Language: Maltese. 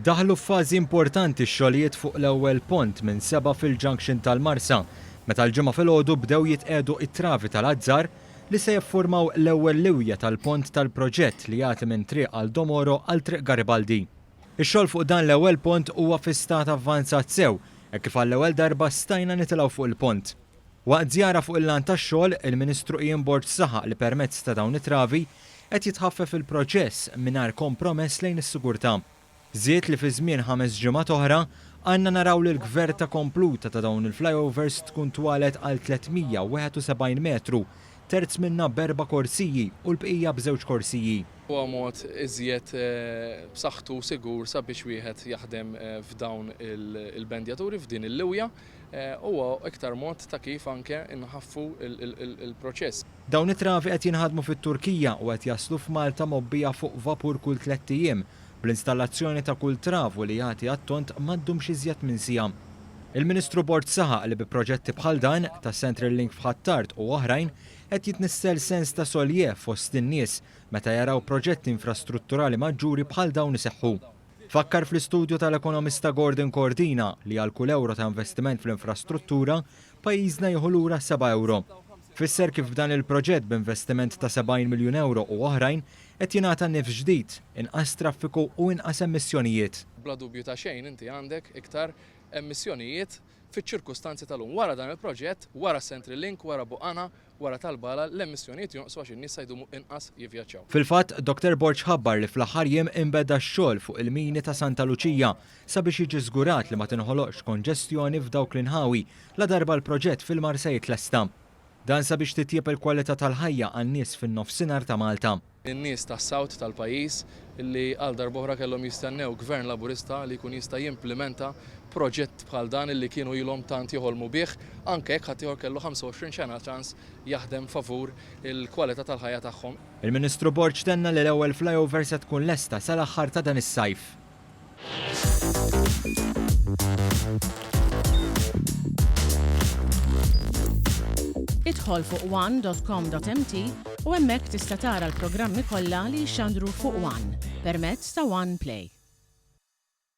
Daħlu f'fażi importanti x-xogħlijiet fuq l-ewwel pont minn 7 fil-junction tal-Marsa, meta l-ġimgħa filgħodu bdew jitqiegħdu it-travi tal-Azzar li se jiffurmaw l-ewwel liwja tal-pont tal-proġett li jagħti minn triq għal Domoro għal triq Garibaldi. Ix-xogħol fuq dan l-ewwel pont huwa fi stat avvanzat sew, hekk kif għall-ewwel darba stajna nitilgħu fuq il-pont. Waqt żjara fuq il-lan tax-xogħol, il-Ministru Ian Borg saħaq li permezz ta' dawn it-travi qed jitħaffef il-proċess mingħajr kompromess lejn is-sigurtà. Żied li fi żmien 5 ġimgħat oħra għandna naraw li l-gverta kompluta ta' dawn il-flyovers tkun twalet għal 371 metru, terz minnha b'4 korsiji u l-bqija b'2 korsiji. Huwa mod iżjed b'saħħtu sigur sabiex wieħed jaħdem f'dawn il-bendjaturi f'din il-lewja huwa iktar mod ta' kif anke inħaffu il-proċess. Dawn it-travi qed jinħadmu fit-Turkija u qed jaslu f'Malta mobbija fuq vapur kull 3 ijiem bl-installazzjoni ta' kull travu li jagħti għat-tont m'għaddhomx iżjed minn sija. Il-Ministru Borg saħaq li bi proġetti bħal dan ta' Central Link f'Ħattart u oħrajn qed jitnissel sens ta' soljef fost in-nies meta jaraw proġetti infrastrutturali maġġuri bħal dawn iseħħu. Fakkar fl-istudju tal-ekonomista Gordon Cordina li għal kull euro ta' investiment fl-infrastruttura pajjiżna jieħu lura 7 euro. Fisser kif f'dan il-proġett b'investiment ta' 70 miljun euro u oħrajn qed jingħata nifs ġdid, inqas traffiku u inqas emissjonijiet. Bla dubju ta' xejn inti għandek iktar emissjonijiet fiċ-ċirkustanzi tal-lum. Wara dan il-proġett, wara Central Link, wara Buqana, wara Talbala, l-emissjonijiet jonqsu għax in-nies jdumu inqas jivvjaġġaw. Fil-fatt, Dr. Borg ħabbar li fl-aħħar jiem inbeda x-xogħol fuq il-mini ta' Santa Luċija sabiex jiġi żgurat li ma tinħoloqx konġestjoni f'dawk l-inħawi la darba l-proġett fil-Marsa jitlesta. Dan sabiex titjieb il-kwalità tal-ħajja għan-nies fin-nofsinhar ta' Malta. In-nies tas-sawt tal-pajjiż illi għal darb'oħra kellhom jistennew gvern laburista li jkun jista' jimplementa proġett bħal dan illi kienu ilhom tant joħolmu bih, anke jekk ħadd ieħor kellu 25 sena ċans jaħdem favur il-kwalità tal-ħajja tagħhom. Il-Ministru Borg tenna li l-ewwel flyover se tkun lesta sal-aħħar ta' dan is-sajf. Idħol fuq one.com.mt u hemmhekk tista' tara l-programmi kollha li jxandru fuq One permezz ta' One Play.